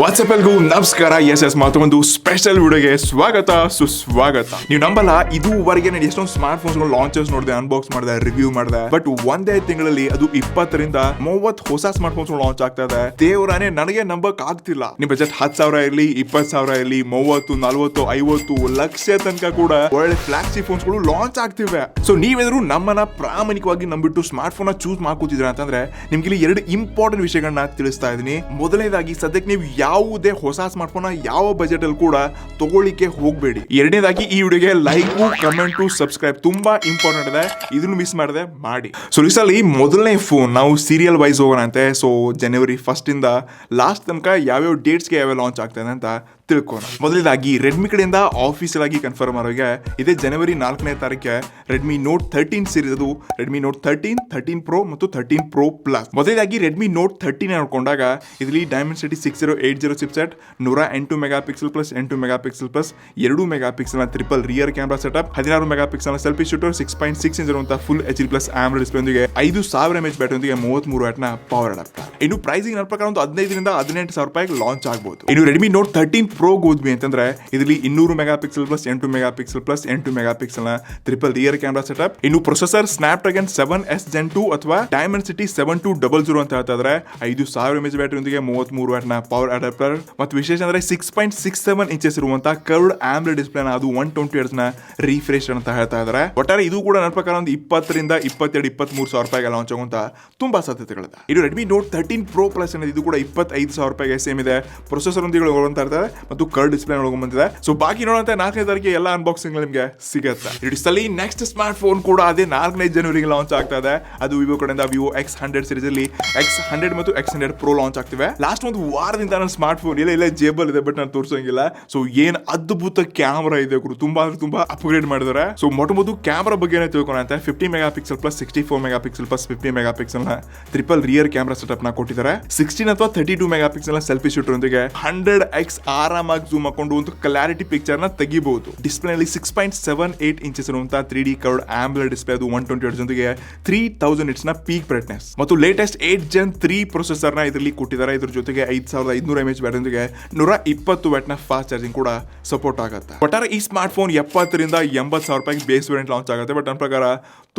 WhatsApp ಎಲ್ಗೂ ನಮಸ್ಕಾರ. S ಮತ್ತೊಂದು special ವಿಡಿಯೋಗೆ ಸ್ವಾಗತ ಸುಸ್ವಾಗತ. ನೀವು ನಂಬಲ್ಲ, ಇದುವರೆಗೆ ನಾನು ಎಷ್ಟೊಂದು ಸ್ಮಾರ್ಟ್ ಫೋನ್ಸ್ ಲಾಂಚರ್ಸ್ ನೋಡಿದೆ, ಅನ್ಬಾಕ್ಸ್ ಮಾಡಿದೆ, ರಿವ್ಯೂ ಮಾಡಿದೆ. ಬಟ್ ಒಂದೇ ತಿಂಗಳಲ್ಲಿ ಅದು 20ರಿಂದ 30 ಹೊಸ ಸ್ಮಾರ್ಟ್ ಫೋನ್ಸ್ ಲಾಂಚ್ ಆಗ್ತಾ ಇದೆ. ದೇವರಾನೇ ನನಗೆ ನಂಬಕ್ ಆಗ್ತಿಲ್ಲ. ನಿಮ್ ಬಜೆಟ್ 10,000 ಇರಲಿ, 20,000 ಇರಲಿ, 30, 40, 50 ಲಕ್ಷ ತನಕ ಕೂಡ ಒಳ್ಳೆ ಫ್ಲಾಗ್ಶಿಪ್ ಫೋನ್ಸ್ ಗಳು ಲಾಂಚ್ ಆಗ್ತಿವೆ. ಸೊ ನೀವೇನಾದ್ರು ನಮ್ಮನ್ನ ಪ್ರಾಮಾಣಿಕವಾಗಿ ನಂಬಿಟ್ಟು ಸ್ಮಾರ್ಟ್ ಫೋನ್ ಚೂಸ್ ಮಾಡ್ಕೋತಿದ್ರ ಅಂತಂದ್ರೆ ನಿಮ್ಗೆ ಇಲ್ಲಿ 2 ಇಂಪಾರ್ಟೆಂಟ್ ವಿಷಯಗಳನ್ನ ತಿಳಿಸ್ತಾ ಇದೀನಿ. ಮೊದಲನೇದಾಗಿ, ಸದ್ಯಕ್ಕೆ ನೀವು ಯಾವುದೇ ಹೊಸ ಸ್ಮಾರ್ಟ್ ಫೋನ್ ಯಾವ ಬಜೆಟ್ ಅಲ್ಲಿ ಕೂಡ ತಗೊಳ್ಳಿಕ್ಕೆ ಹೋಗಬೇಡಿ. ಎರಡನೇದಾಗಿ, ಈ ವಿಡಿಯೋಗೆ ಲೈಕ್, ಕಮೆಂಟ್, ಸಬ್ಸ್ಕ್ರೈಬ್ ತುಂಬಾ ಇಂಪಾರ್ಟೆಂಟ್ ಇದೆ. ಇದನ್ನು ಮಿಸ್ ಮಾಡದೆ ಮಾಡಿ. ಸೊ ಈ ಸಲ ಮೊದಲನೇ ಫೋನ್ ನಾವು ಸೀರಿಯಲ್ ವೈಸ್ ಹೋಗೋಣ ಅಂತೆ. ಸೊ ಜನವರಿ 1 ಇಂದ ಲಾಸ್ಟ್ ತನಕ ಯಾವ್ಯಾವ ಡೇಟ್ಸ್ಗೆ ಯಾವ್ಯಾವ ಲಾಂಚ್ ಆಗ್ತದೆ ಅಂತ ತಿಳ್ಕೋಣ. ಮೊದಲನೇದಾಗಿ ರೆಡ್ಮಿ ಕಡೆಯಿಂದ ಆಫೀಸಿಯಲ್ ಆಗಿ ಕನ್ಫರ್ಮ್ ಆಗೋಗೆ ಇದೇ ಜನವರಿ 4ನೇ ತಾರೀಕಿಗೆ ರೆಡ್ಮಿ ನೋಟ್ 13 ಸೀರೀಸ್, ಅದು ರೆಡ್ಮಿ ನೋಟ್ 13, 13 ಪ್ರೋ ಮತ್ತು 13 ಪ್ರೋ ಪ್ಲಸ್. ಮೊದಲನೇದಾಗಿ ರೆಡ್ಮಿ ನೋಟ್ 13 ನೋಡ್ಕೊಂಡಾಗ ಇದರಲ್ಲಿ Dimensity 6080 chipset, 108 megapixel plus 8 megapixel plus 2 megapixel triple rear camera setup, 16 megapixel selfie shooter, 6.6 inch ಇರುವಂತಹ full HD plus AMOLED display ಒಂದಿಗೆ 5000 mAh battery ಒಂದಿಗೆ 33 watt ನ power adapter. ಇನ್ನು pricing ನನ್ನ ಪ್ರಕಾರ ಒಂದು 15ರಿಂದ 18,000 ರೂಪಾಯಿಗೆ ಲಾಂಚ್ ಆಗಬಹುದು. ಇನ್ನು ರೆಡ್ಮಿ ನೋಟ್ 13 ಪ್ರೋ ಹೋದ್ವಿ ಅಂತಂದ್ರೆ ಇದರಲ್ಲಿ 200 mega pixel plus 8 megapixel plus 8 megapixel ನ ಟ್ರಿಪಲ್ ರಿಯರ್ ಕ್ಯಾಮೆರಾ ಸೆಟಪ್. ಇನ್ನು ಪ್ರೊಸೆಸರ್ ಸ್ನ್ಯಾಪ್ಡ್ರಾಗನ್ 7S Gen 2 ಅಥವಾ ಡೈಮೆನ್ಸಿಟಿ 7200 ಅಂತ ಹೇಳ್ತಾ ಇದ್ರೆ 5000 mAh ಬ್ಯಾಟರಿ ಒಂದಿಗೆ 33 ವ್ಯಾಟ್ ನ ಪವರ್ ಅಡಾಪ್ಟರ್. ಮತ್ತು ವಿಶೇಷ ಅಂದ್ರೆ 6.67 ಇಂಚಸ್ ಇರುವಂತಹ ಕರ್ವ್ಡ್ AMOLED ಡಿಸ್ಪ್ಲೇ ನ, ಅದು 120 Hz ನ ರಿಫ್ರೆಶ್ ಅಂತ ಹೇಳ್ತಾ ಇದ್ದಾರೆ. ಒಟ್ಟಾರೆ ಇದು ಕೂಡ ನನ್ನ ಪ್ರಕಾರ ಒಂದು 20ರಿಂದ 22-23,000 ರೂಪಾಯಿಗೆ ಲಾಂಚ್ ಆಗುವಂತ ತುಂಬಾ ಸಾಧ್ಯತೆಗಳಿದೆ. ಇದು ರೆಡ್ಮಿ ನೋಟ್ 13 ಪ್ರೋ ಪ್ಲಸ್ ಇದು ಕೂಡ 25,000 ರೂಪಾಯಿಗೆ ಸೇಮ್ ಇದೆ. ಪ್ರೊಸೆಸರ್ ಒಂದಿಗೆ ಹೋಗುವಂತ ಇರ್ತಾರೆ ಮತ್ತು ಕರ್ವ್ ಡಿಸ್ಪ್ಲೇ ಒಳಗೆ ಬಂದಿದೆ. ಸೊ ಬಾಕಿ ನೋಡುವಂತ 4ನೇ ತಾರೀಕಿಗೆ ಎಲ್ಲ ಅನ್ಬಾಕ್ಸಿಂಗ್ ನಿಮಗೆ ಸಿಗುತ್ತೆ. ಇಡಿಸಲಿ ನೆಕ್ಸ್ಟ್ ಸ್ಮಾರ್ಟ್ ಫೋನ್ ಕೂಡ ಅದೇ 4ನೇ ಜನವರಿಗೆ ಲಾಂಚ್ ಆಗ್ತಾ ಇದೆ. ಅದು ವಿವೋ ಕಡೆಯಿಂದ ವಿವೋ X100 ಸೀರೀಸ್ ಅಲ್ಲಿ X100 ಮತ್ತು X100 ಪ್ರೋ ಲಾಂಚ್ ಆಗ್ತಿವೆ. ಲಾಸ್ಟ್ ಒಂದು ವಾರದಿಂದ ನನ್ನ ಸ್ಮಾರ್ಟ್ ಫೋನ್ ಇಲ್ಲ ಜೇಬಲ್ ಇದೆ, ಬಟ್ ನಾನು ತೋರಿಸೋಂಗಿಲ್ಲ. ಸೊ ಏನ್ ಅದ್ಭುತ ಕ್ಯಾಮರಾ ಇದೆ ಗುರು, ತುಂಬಾ ಅಪ್ಗ್ರೇಡ್ ಮಾಡಿದ್ದಾರೆ. ಸೊ ಮೊದಲು ಕ್ಯಾಮರಾ ಬಗ್ಗೆ ತಿಳ್ಕೊಳ್ಳೋಣ ಅಂತ 50 megapixel plus 64 mega pixel plus 50 megapixel ನ ಟ್ರಿಪಲ್ ರಿಯರ್ ಕ್ಯಾಮರಾ ಸೆಟಪ್ ನ ಕೊಟ್ಟಿದ್ದಾರೆ. 16 ಅಥವಾ 32 ಮೆಗಾ ಪಿಕ್ಸೆಲ್ ನ ಸೆಲ್ಫಿ ಶೂಟರ್ ಒಂದಿಗೆ 100x ಆರಾಮಾಗಿ ಜೂಮ್ ಹಾಕೊಂಡು ಒಂದು ಕ್ಲಾರಿಟಿ ಪಿಕ್ಚರ್ ನ ತೆಗಿಬಹುದು. ಡಿಸ್ಪ್ಲೇ ನಲ್ಲಿ 6.78 ಇಂಚಸ್ ಇರುವಂತಹ 3D ಕರ್ವ್ಡ್ AMOLED ಡಿಸ್ಪ್ಲೇ, ಅದು 120 Hz ಜೊತೆಗೆ 3000 nits ನ ಪೀಕ್ ಬ್ರೈಟ್ನೆಸ್ ಮತ್ತು ಲೇಟೆಸ್ಟ್ 8 Gen 3 ಪ್ರೊಸೆಸರ್ ನ ಇದರಲ್ಲಿ ಕೊಟ್ಟಿದ್ದಾರೆ. ಇದ್ರ ಜೊತೆಗೆ 5500 mAh ಬ್ಯಾಟರಿ ಜೊತೆಗೆ 120 ವ್ಯಾಟ್ ನ ಫಾಸ್ಟ್ ಚಾರ್ಜಿಂಗ್ ಕೂಡ ಸಪೋರ್ಟ್ ಆಗುತ್ತೆ. ಒಟ್ಟಾರೆ ಈ ಸ್ಮಾರ್ಟ್ ಫೋನ್ 70ರಿಂದ 80,000 ರೂಪಾಯಿಗೆ ಬೇಸ್ ವೇರಿಯಂಟ್ ಲಾಂಚ್ ಆಗುತ್ತೆ. ಬಟ್ ನನ್ನ ಪ್ರಕಾರ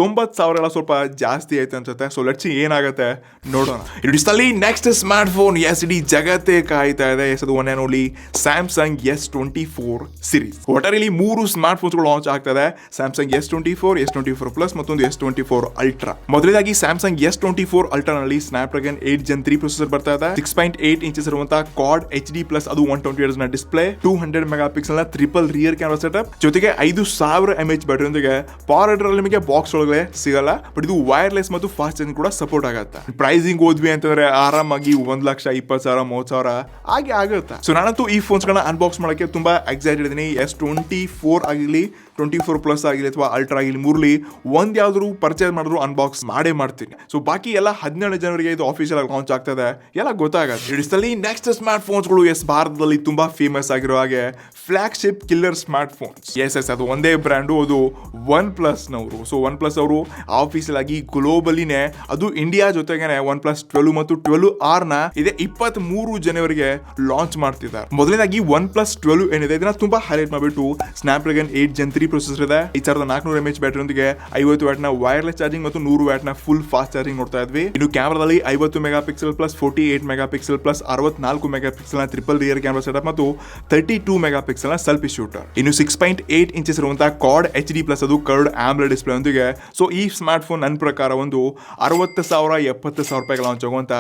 90,000 ಎಲ್ಲ ಸ್ವಲ್ಪ ಜಾಸ್ತಿ ಆಯ್ತು ಅನ್ಸುತ್ತೆ. ಸೊ ಲೆಟ್ಸ್ ಸಿ ಏನಾಗುತ್ತೆ ನೋಡೋಣ. ಇಡಿಸಲಿ ನೆಕ್ಸ್ಟ್ ಸ್ಮಾರ್ಟ್ ಫೋನ್ ಇಡೀ ಜಗತ್ತೇ ಕಾಯ್ತಾ ಇದೆ. ಅದು one and only Samsung S24 series. ಒಟ್ಟಾರೆ ಇಲ್ಲಿ 3 ಸ್ಮಾರ್ಟ್ ಫೋನ್ಸ್ ಲಾಂಚ್ ಆಗ್ತದೆ. ಸ್ಯಾಮ್ಸಂಗ್ S24, S24 ಪ್ಲಸ್ ಮತ್ತೊಂದು S24 ಅಲ್ಟ್ರಾ. ಮೊದಲನೇದಾಗಿ ಸ್ಯಾಮ್ಸಂಗ್ S24 ಅಲ್ಟ್ರಾ ನಲ್ಲಿ ಸ್ನ್ಯಾಪ್ಡ್ರಾಗನ್ 8 Gen 3 ಪ್ರೊಸೆಸರ್ ಬರ್ತಾ ಇದೆ. 6.8 ಇಂಚಸ್ ಇರುವಂತಹ ಕ್ವಾಡ್ HD ಪ್ಲಸ್ ಅದು 120 Hz ನ ಡಿಸ್ಪ್ಲೇ, 200 ಮೆಗಾ ಪಿಕ್ಸೆಲ್ ನ ಟ್ರಿಪಲ್ ರಿಯರ್ ಕ್ಯಾಮೆರಾ ಸೆಟಪ್ ಜೊತೆಗೆ 5000 mAh ಬ್ಯಾಟರಿ ಒಂದಿಗೆ ಪವರ್ ಅಡಾಪ್ಟರ್ ನಿಮಗೆ ಬಾಕ್ಸ್ ಒಳಗೆ ಸಿಗಲ್ಲ. ಬಟ್ ಇದು ವೈರ್ಲೆಸ್ ಮತ್ತು ಫಾಸ್ಟ್ ಚಾರ್ಜಿಂಗ್ ಕೂಡ ಸಪೋರ್ಟ್ ಆಗುತ್ತೆ. ಪ್ರೈಸಿಂಗ್ ಹೋದ್ವಿ ಅಂತಂದ್ರೆ ಆರಾಮಾಗಿ 1,20,000 30,000 ಹಾಗೆ ಆಗುತ್ತೆ. ಸೊ ನಾನಂತೂ ಈ ಫೋನ್ಸ್ ಗಳನ್ನ ಅನ್ಬಾಕ್ಸ್ ಮಾಡಕ್ಕೆ ತುಂಬಾ ಎಕ್ಸೈಟೆಡ್ ಇದೀನಿ. S24 ಆಗಿರ್ಲಿ, 24 ಪ್ಲಸ್ ಆಗಿರ್ಲಿ ಅಥವಾ ಅಲ್ಟ್ರಾ ಆಗಿರ್ಲಿ, ಮೂರ್ಲಿ ಒಂದ್ ಯಾವ್ದಾದ್ರು ಪರ್ಚೇಸ್ ಮಾಡಿದ್ರು ಅನ್ಬಾಕ್ಸ್ ಮಾಡೇ ಮಾಡ್ತೀನಿ. ಸೊ ಬಾಕಿ ಎಲ್ಲ 17 ಜನವರಿಗೆ ಇದು ಆಫೀಷಿಯಲ್ ಆಗಿ ಲಾಂಚ್ ಆಗ್ತದೆ, ಎಲ್ಲ ಗೊತ್ತಾಗುತ್ತೆ. ಇಡಿಸಲಿ ನೆಕ್ಸ್ಟ್ ಸ್ಮಾರ್ಟ್ ಫೋನ್ಸ್ ಗಳು ಭಾರತದಲ್ಲಿ ತುಂಬಾ ಫೇಮಸ್ ಆಗಿರೋ ಹಾಗೆ flagship killer smart phones. Yes ಅದು ಒಂದೇ ಬ್ರ್ಯಾಂಡು, ಅದು ಒನ್ ಪ್ಲಸ್ ನವರು. ಸೊ ಒನ್ ಪ್ಲಸ್ ಅವರು ಆಫೀಷಿಯಲ್ ಆಗಿ ಗ್ಲೋಬಲಿನೇ, ಅದು ಇಂಡಿಯಾ ಜೊತೆಗೇನೆ OnePlus 12 ಮತ್ತು 12R ನ ಇದೆ 23 ಜನವರಿಗೆ ಲಾಂಚ್ ಮಾಡ್ತಿದ್ದಾರೆ. ಮೊದಲನೇದಾಗಿ OnePlus 12 ಏನಿದೆ ಇದನ್ನ ತುಂಬಾ ಹೈಲೈಟ್ ಮಾಡಿಬಿಟ್ಟು ಸ್ನ್ಯಾಪ್ಡ್ರಾಗನ್ 8 Gen 3 ಪ್ರೊಸೆಸರ್ ಇದೆ. 5400 mAh ಬ್ಯಾಟರಿ ಒಂದಿಗೆ 50 ವ್ಯಾಟ್ ನ ವೈರ್ಲೆಸ್ ಚಾರ್ಜಿಂಗ್ ಮತ್ತು 100 ವ್ಯಾಟ್ ನ ಫುಲ್ ಫಾಸ್ಟ್ ಚಾರ್ಜಿಂಗ್ ನೋಡ್ತಾ ಇದ್ವಿ. ಇನ್ನು ಕ್ಯಾಮರಾದಲ್ಲಿ 50 megapixel plus 48 mega pixel plus 64 mega pixel ನ ಟ್ರಿಪಲ್ ರಿಯರ್ ಕ್ಯಾಮೆರಾ ಸೆಟಪ್ ಮತ್ತು 32 ಮೆಗಾ ಪಿಕ್ಸೆಲ್ ನ ಸೆಲ್ಫಿ ಶೂಟರ್. ಇನ್ನು 6.8 ಇಂಚಸ್ ಇರುವಂತಹ ಕ್ವಾಡ್ HD ಪ್ಲಸ್ ಅದು ಕರ್ವ್ಡ್ AMOLED ಡಿಸ್ಪ್ಲೇ ಒಂದಿಗೆ. ಸೊ ಈ ಸ್ಮಾರ್ಟ್ ಫೋನ್ ನನ್ನ ಪ್ರಕಾರ ಒಂದು 60,000 70,000 ರೂಪಾಯಿಗೆ ಲಾಂಚ್ ಆಗುವಂತ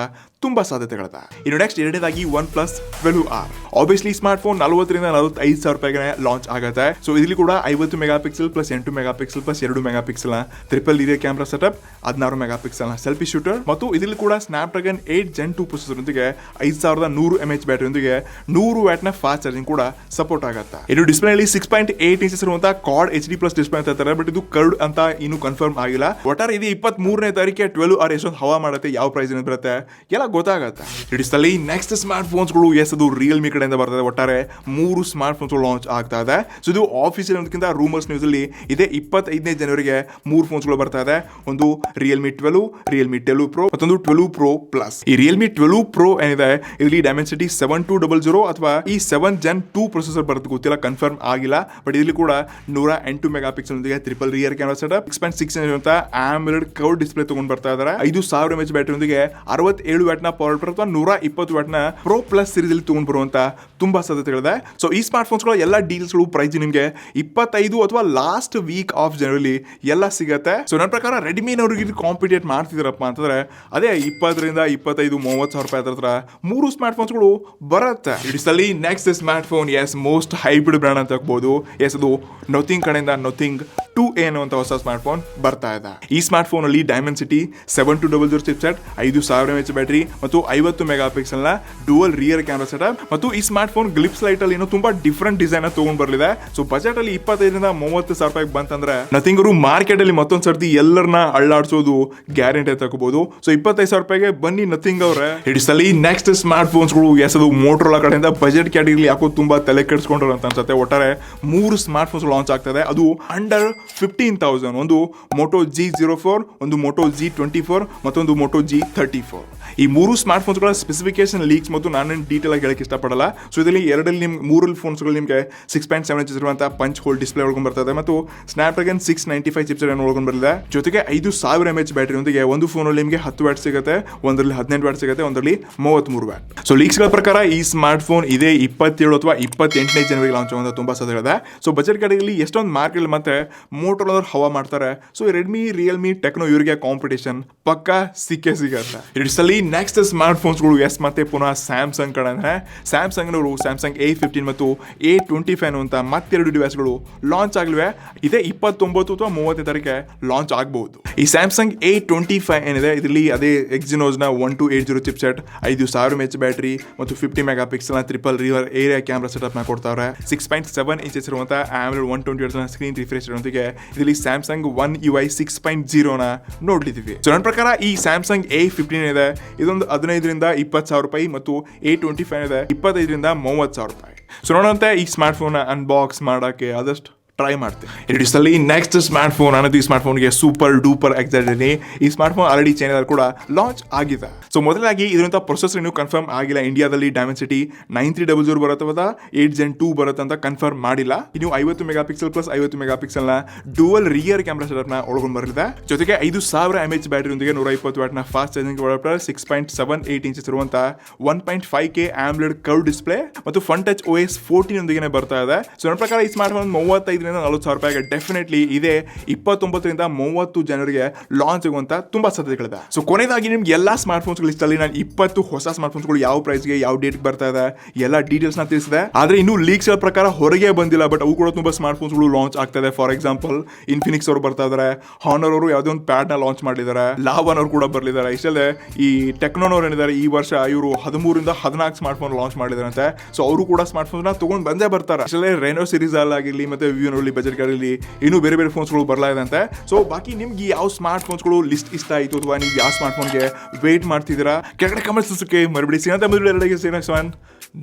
ತುಂಬಾ ಸಾಧ್ಯತೆಗಳಿದೆ. ಇನ್ನು ನೆಕ್ಸ್ಟ್ ಎರಡನೇದಾಗಿ OnePlus 12R. Obviously smart phone 40ರಿಂದ 45,000 ರೂಪಾಯಿಗೆ ಲಾಂಚ್ ಆಗುತ್ತೆ. ಸೊ ಇದರಲ್ಲಿ ಕೂಡ 50 megapixel plus 8 megapixel plus 2 megapixel ನ triple rear camera setup, 16 megapixel ನ ಸೆಲ್ಫಿ ಶೂಟರ್ ಮತ್ತು ಇದರಲ್ಲಿ ಕೂಡ ಸ್ನ್ಯಾಪ್ಡ್ರಾಗನ್ 8 Gen 2 ಪ್ರೊಸೆಸರ್ ಒಂದಿಗೆ 5100 mAh ಬ್ಯಾಟರಿ ಒಂದಿಗೆ 100 ವ್ಯಾಟ್ ನ ಫಾಸ್ಟ್ ಚಾರ್ಜಿಂಗ್ ಕೂಡ ಸಪೋರ್ಟ್ ಆಗುತ್ತೆ. ಇನ್ನು ಡಿಸ್ಪ್ಲೇ ನಲ್ಲಿ 6.8 ಇಂಚಸ್ ಇರುವಂತಹ ಕ್ವಾಡ್ HD ಪ್ಲಸ್ ಡಿಸ್ಪ್ಲೇ ಅಂತ ಹೇಳ್ತಾರೆ. ಬಟ್ ಇದು ಕರ್ವ್ಡ್ ಅಂತ ಇನ್ನು ಕನ್ಫರ್ಮ್ ಆಗಿಲ್ಲ. ಒಟ್ಟಾರೆ ಇದು 23ನೇ ತಾರೀಕಿಗೆ 12R ಎಷ್ಟೊಂದು ಹವಾ ಮಾಡುತ್ತೆ, ಯಾವ ಪ್ರೈಸ್ ಬರುತ್ತೆ ಎಲ್ಲ ಗೊತ್ತಾಗತ್ತೆ. ಇಡಿಸಲಿ ನೆಕ್ಸ್ಟ್ ಸ್ಮಾರ್ಟ್ ಫೋನ್ಸ್ಗಳು ಅದು ರಿಯಲ್ಮಿ ಕಡೆಯಿಂದ ಬರ್ತದೆ. ಒಟ್ಟಾರೆ 3 ಸ್ಮಾರ್ಟ್ ಫೋನ್ಸ್ಗಳು ಲಾಂಚ್ ಆಗ್ತಾ ಇದೆ. ಸೊ ಇದು ಆಫೀಸಿಯಲ್ ಅನ್ನೋದಕ್ಕಿಂತ ರೂಮರ್ಸ್ ನ್ಯೂಸ್ ಅಲ್ಲಿ ಇದೆ 25ನೇ ಜನವರಿಗೆ 3 ಫೋನ್ಸ್ಗಳು ಬರ್ತಾ ಇದೆ. ಒಂದು ರಿಯಲ್ಮಿ 12, ರಿಯಲ್ಮಿ 12 ಪ್ರೋ, ಮತ್ತೊಂದು 12 ಪ್ರೋ ಪ್ಲಸ್. ಈ ರಿಯಲ್ಮಿ 12 ಪ್ರೋ ಏನಿದೆ ಇಲ್ಲಿ ಡೈಮೆನ್ಸಿಟಿ 7200 ಅಥವಾ ಈ 7 Gen 2 ಪ್ರೊಸೆಸರ್ ಬರುತ್ತೆ, ಗೊತ್ತಿಲ್ಲ, ಕನ್ಫರ್ಮ್ ಆಗಿಲ್ಲ. ಬಟ್ ಇಲ್ಲಿ ಕೂಡ 108 megapixel triple rear camera setup, 6.6 inch ಅಂತ AMOLED ಕರ್ವ್ ಡಿಸ್ಪ್ಲೇ ತಗೊಂಡ್ ಬರ್ತಾ ಇದ್ದಾರೆ. 5000 mAh ಬ್ಯಾಟರಿ ಒಂದಿಗೆ 67 ವ್ಯಾಟ್ ನ ಪವರ್ ಅಥವಾ 120 ವ್ಯಾಟ್ ನ ಪ್ರೋ ಪ್ಲಸ್ ಸೀರೀಸ್ ಅಲ್ಲಿ ತಗೊಂಡ್ ಬರುವಂತ ತುಂಬಾ ಸಾಧ್ಯತೆಗಳಿದೆ. ಸೊ ಈ ಸ್ಮಾರ್ಟ್ ಫೋನ್ಸ್ ಗಳ ಎಲ್ಲ ಡೀಲ್ಸ್ ಗಳು ಪ್ರೈಸ್ ನಿಮಗೆ 25 ಅಥವಾ ಲಾಸ್ಟ್ ವೀಕ್ ಆಫ್ ಜನವರಿ ಎಲ್ಲ ಸಿಗತ್ತೆ. ಸೊ ನನ್ನ ಪ್ರಕಾರ ರೆಡ್ಮಿ ನವರಿಗೆ ಕಾಂಪಿಟೇಟ್ ಮಾಡ್ತಿದಾರಪ್ಪ ಅಂತಂದ್ರೆ ಅದೇ 20ರಿಂದ 25, 30 ಸಾವಿರ ರೂಪಾಯಿ ಹತ್ರ 3 ಸ್ಮಾರ್ಟ್ ಫೋನ್ಸ್ ಗಳು ಬರುತ್ತೆ. ಇಡಿಸಲಿ next smart phone most hybrid brand ಅಂತ ಹೇಳ್ಬೋದು. ಅದು ನಥಿಂಗ್ ಕಡೆಯಿಂದ ನಥಿಂಗ್ 2A ಅನ್ನುವಂತ ಹೊಸ ಸ್ಮಾರ್ಟ್ ಫೋನ್ ಬರ್ತಾ ಇದೆ. ಈ ಸ್ಮಾರ್ಟ್ ಫೋನ್ ಅಲ್ಲಿ ಡೈಮೆನ್ಸಿಟಿ 7200 ಚಿಪ್ಸೆಟ್, 5000 mAh ಬ್ಯಾಟರಿ ಮತ್ತು 50 ಮೆಗಾ ಪಿಕ್ಸೆಲ್ ನ ಡುವಲ್ ರಿಯರ್ ಕ್ಯಾಮೆರಾ ಸೆಟಪ್. ಮತ್ತು ಈ ಸ್ಮಾರ್ಟ್ ಫೋನ್ ಗ್ಲಿಪ್ಸ್ ಲೈಟ್ ಅಲ್ಲಿ ತುಂಬಾ ಡಿಫರೆಂಟ್ ಡಿಸೈನ್ ತಗೊಂಡ್ ಬರ್ಲಿದೆ. ಸೊ ಬಜೆಟ್ ಅಲ್ಲಿ 25ರಿಂದ 30 ಸಾವಿರ ರೂಪಾಯಿ ಬಂತಂದ್ರೆ ನಥಿಂಗ್ ಅವರು ಮಾರ್ಕೆಟ್ ಅಲ್ಲಿ ಮತ್ತೊಂದ್ ಸರ್ತಿ ಎಲ್ಲರನ್ನ ಅಳ್ಳಾಡ್ಸೋದು ಗ್ಯಾರಂಟಿ ತಗೋಬಹುದು. ಸೊ 25 ಸಾವಿರ ರೂಪಾಯಿಗೆ ಬನ್ನಿ ನಥಿಂಗ್ ಅವ್ರೆ. ಇಡಿಸಲಿ ನೆಕ್ಸ್ಟ್ ಸ್ಮಾರ್ಟ್ ಫೋನ್ಸ್ ಗಳು ಅದು ಮೋಟೋರೋಲಾ ಕಡೆಯಿಂದ ಬಜೆಟ್ ಕ್ಯಾಟಗರಿ ಯಾಕೋ ತುಂಬಾ ತಲೆ ಕೆಡಿಸ್ಕೊಂಡ್ರು ಅಂತ ಅನ್ಸುತ್ತೆ. ಒಟ್ಟಾರೆ 3 ಸ್ಮಾರ್ಟ್ ಫೋನ್ಸ್ ಲಾಂಚ್ ಆಗ್ತದೆ. ಅದು ಅಂಡರ್ 15,000. ಒಂದು ಮೋಟೋ G04, ಒಂದು ಮೋಟೋ G24, ಮತ್ತೊಂದು ಮೋಟೋ G34. ಈ 3 ಸ್ಮಾರ್ಟ್ ಫೋನ್ಸ್ ಗಳ ಸ್ಪೆಸಿಫಿಕೇಶನ್ ಲೀಕ್ಸ್ ಮತ್ತು ನಾನೇನು ಡೀಟೇಲ್ ಆಗಿ ಹೇಳಕ್ಕೆ ಇಷ್ಟಪಡಲ್ಲ. ಸೊ ಇದರಲ್ಲಿ ಎರಡಲ್ಲಿ 3 ಫೋನ್ಸ್ಗಳು ನಿಮಗೆ 6.7 ಇಂಚ್ ಇರುವಂತಹ ಪಂಚ್ ಹೋಲ್ ಡಿಸ್ಪ್ಲೇ ಒಳಗೊಂಡು ಬರ್ತದೆ ಮತ್ತು ಸ್ನ್ಯಾಪ್ಡ್ರಾಗನ್ 695 ಚಿಪ್ಸೆಟ್ ಅನ್ನು ಒಳಗೊಂಡು ಬರಲಿದೆ. ಜೊತೆಗೆ 5000 mAh ಬ್ಯಾಟರಿ ಒಂದಿಗೆ ಒಂದು ಫೋನ್ ಅಲ್ಲಿ ನಿಮಗೆ 10 ವ್ಯಾಟ್ ಸಿಗುತ್ತೆ, ಒಂದರಲ್ಲಿ 18 ವ್ಯಾಟ್ ಸಿಗುತ್ತೆ, ಒಂದರಲ್ಲಿ 33 ವ್ಯಾಟ್. ಸೊ ಲೀಕ್ಸ್ ಗಳ ಪ್ರಕಾರ ಈ ಸ್ಮಾರ್ಟ್ ಫೋನ್ ಇದೇ 27 ಅಥವಾ 28ನೇ ಜನವರಿ ಲಾಂಚ್ ಆಗುವಂತ ತುಂಬಾ ಸಾಧ್ಯತೆ ಇದೆ. ಸೊ ಬಜೆಟ್ ಕಡೆಯಲ್ಲಿ ಎಷ್ಟೊಂದು ಮಾರ್ಕೆಟ್ ಮತ್ತೆ ಮೋಟೋರೋಲಾ ಹವಾ ಮಾಡ್ತಾರೆ. ಸೊ ರೆಡ್ಮಿ, ರಿಯಲ್ಮಿ, ಟೆಕ್ನೋ ಇವರಿಗೆ ಕಾಂಪಿಟೇಷನ್ ಪಕ್ಕಾ ಸಿಕ್ಕೇ ಸಿಗತ್ತೆ. ಇಡಿಸಲಿ ನೆಕ್ಸ್ಟ್ ಸ್ಮಾರ್ಟ್ ಫೋನ್ಸ್ಗಳು ಮತ್ತೆ ಪುನಃ ಸ್ಯಾಮ್ಸಂಗ್ ಕಡೆ ಅಂದ್ರೆ ಸ್ಯಾಮ್ಸಂಗ್ ನವರು ಸ್ಯಾಮ್ಸಂಗ್ A15 ಮತ್ತು A25 ಅಂತ ಮತ್ತೆರಡು ಡಿವೈಸ್ಗಳು ಲಾಂಚ್ ಆಗಲಿವೆ. ಇದೇ 29 ಅಥವಾ 30 ತಾರೀಕಿಗೆ ಲಾಂಚ್ ಆಗಬಹುದು. ಈ ಸ್ಯಾಮ್ಸಂಗ್ A25 ಏನಿದೆ ಇದರಲ್ಲಿ ಅದೇ ಎಕ್ಸಿನೋಸ್ ನ 1280 ಚಿಪ್ಸೆಟ್, 5000 mAh ಬ್ಯಾಟರಿ ಮತ್ತು 50 ಮೆಗಾ ಪಿಕ್ಸೆಲ್ ನ triple rear area camera setup ನ ಕೊಡ್ತಾರೆ. 6.7 ಇಂಚಸ್ ಇರುವಂತಹ AMOLED 120Hz ನ ಸ್ಕ್ರೀನ್ ರಿಫ್ರೆಶ್ ಇರೋದಕ್ಕೆ ಇದರಲ್ಲಿ ಸ್ಯಾಮ್ಸಂಗ್ One UI 6.0 ನ ನೋಡ್ಲಿದ್ದೀವಿ. ಸೊ ನನ್ನ ಪ್ರಕಾರ ಈ ಸ್ಯಾಮ್ಸಂಗ್ A15 ಇದೆ ಇದೊಂದು 15ರಿಂದ 20 ಸಾವಿರ ರೂಪಾಯಿ ಮತ್ತು A25 ಇದೆ 25ರಿಂದ 30 ಸಾವಿರ ರೂಪಾಯಿ. ಸೊ ನೋಡಂತೆ ಈ ಸ್ಮಾರ್ಟ್ ಫೋನ್ ಅನ್ಬಾಕ್ಸ್ ಮಾಡಕ್ಕೆ ಆದಷ್ಟು ಟ್ರೈ ಮಾಡ್ತೀನಿ. ಇಡಿಸಲಿ ನೆಕ್ಸ್ಟ್ ಸ್ಮಾರ್ಟ್ ಫೋನ್ ಅನ್ನೋದು ಈ ಸ್ಮಾರ್ಟ್ ಫೋನ್ಗೆ ಸೂಪರ್ ಡೂಪರ್ ಎಕ್ಸೈಟೆಡ್. ಈ ಸ್ಮಾರ್ಟ್ ಫೋನ್ ಆಲ್ರೆಡಿ ಚೈನಾದಲ್ಲಿ ಕೂಡ ಲಾಂಚ್ ಆಗಿದೆ. ಸೊ ಮೊದಲಾಗಿ ಇದರಿಂದ ಪ್ರೊಸೆಸರ್ ಇನ್ನೂ ಕನ್ಫರ್ಮ್ ಆಗಿಲ್ಲ. ಇಂಡಿಯಾದಲ್ಲಿ ಡೈಮೆನ್ಸಿಟಿ 9300 ಬರುತ್ತೆ ಅಥವಾ 8 Gen 2 ಬರುತ್ತೆ ಅಂತ ಕನ್ಫರ್ಮ್ ಮಾಡಿಲ್ಲ. ಇನ್ನು 50 megapixel plus 50 megapixel ನ ಡುವಲ್ ರಿಯರ್ ಕ್ಯಾಮೆರಾ ಸೆಟಪ್ ನ ಒಳಗೊಂಡು ಬರಲಿದೆ. ಜೊತೆಗೆ 5000 mAh ಬ್ಯಾಟರಿ ಒಂದಿಗೆ 120 ವ್ಯಾಟ್ ನ ಫಾಸ್ಟ್ ಚಾರ್ಜಿಂಗ್ ಅಡಾಪ್ಟರ್, 6.78 ಇಂಚಸ್ ಇರುವಂತಹ 1.5K AMOLED ಕರ್ವ್ ಡಿಸ್ಪ್ಲೇ ಮತ್ತು ಫನ್ ಟಚ್ OS 14 ಒಂದಿಗೆ ಬರ್ತಾ ಇದೆ. ಸೊ ನನ್ನ ಪ್ರಕಾರ ಈ ಸ್ಮಾರ್ಟ್ ಫೋನ್ 35 40 ಸಾವಿರ ರೂಪಾಯಿಗೆ ಡೆಫಿನೆಟ್ಲಿ ಇದೆ 29ರಿಂದ 30 ಜನರಿಗೆ ಲಾಂಚ್ ಆಗುವಂತ ತುಂಬಾ ಸಾಧ್ಯತೆಗಳಿದೆ. ಸೊ ಕೊನೆಯದಾಗಿ ನಿಮ್ಗೆ ಎಲ್ಲಾ ಸ್ಮಾರ್ಟ್ ಫೋನ್ಸ್ ಲಿಸ್ಟ್ ಅಲ್ಲಿ ನಾನು 20 ಹೊಸ ಸ್ಮಾರ್ಟ್ ಫೋನ್ಸ್ಗಳು ಯಾವ ಪ್ರೈಸ್ಗೆ ಯಾವ ಡೇಟ್ ಬರ್ತಾ ಇದೆ ಎಲ್ಲ ಡೀಟೇಲ್ಸ್ ನ ತಿಳಿಸಿದೆ. ಆದ್ರೆ ಇನ್ನು ಲೀಕ್ಸ್ ಪ್ರಕಾರ ಹೊರಗೆ ಬಂದಿಲ್ಲ, ಬಟ್ ಅವು ಕೂಡ ತುಂಬಾ ಸ್ಮಾರ್ಟ್ ಫೋನ್ಸ್ಗಳು ಲಾಂಚ್ ಆಗ್ತಾ ಇದೆ. ಫಾರ್ ಎಕ್ಸಾಂಪಲ್ ಇನ್ಫಿನಿಕ್ಸ್ ಅವರು ಬರ್ತಾ ಇದಾರೆ, ಹಾನರ್ ಅವರು ಯಾವುದೋ ಒಂದು ಪ್ಯಾಡ್ ನ ಲಾಂಚ್ ಮಾಡಿದ್ದಾರೆ, ಲಾವನ್ ಅವರು ಕೂಡ ಬರ್ಲಿದ್ದಾರೆ. ಇಷ್ಟಲ್ಲದೆ ಈ ಟೆಕ್ನೋನವ್ರು ಏನಿದ್ದಾರೆ ಈ ವರ್ಷ ಇವರು 13ರಿಂದ 14 ಸ್ಮಾರ್ಟ್ ಫೋನ್ ಲಾಂಚ್ ಮಾಡಿದಾರಂತೆ. ಸೊ ಅವರು ಕೂಡ ಸ್ಮಾರ್ಟ್ ಫೋನ್ ನ ತಗೊಂಡ್ ಬಂದೇ ಬರ್ತಾರೆ. ಇಷ್ಟಲ್ಲೇ ರೆನೋ ಸೀರೀಸ್ ಆಗಿರ್ಲಿ ಮತ್ತೆ ವಿವೋನಲ್ಲಿ ಬಜೆಟ್ ಗಾಡಿಯಲ್ಲಿ ಇನ್ನೂ ಬೇರೆ ಬೇರೆ ಫೋನ್ಸ್ಗಳು ಬರ್ಲಾ ಇದೆ ಅಂತೆ. ಸೊ ಬಾಕಿ ನಿಮ್ಗೆ ಯಾವ ಸ್ಮಾರ್ಟ್ ಫೋನ್ಸ್ಗಳು ಲಿಸ್ಟ್ ಇಷ್ಟ ಆಯಿತು ಅಥವಾ ನೀವು ಯಾವ ಸ್ಮಾರ್ಟ್ ಫೋನ್ಗೆ ವೇಟ್ ಮಾಡ್ತಿದ್ದೀರಾ ಕೆಳಗಡೆ ಕಮೆಂಟ್ಸ್ ಮರಿಬಿಡಿ.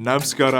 ನಮಸ್ಕಾರ.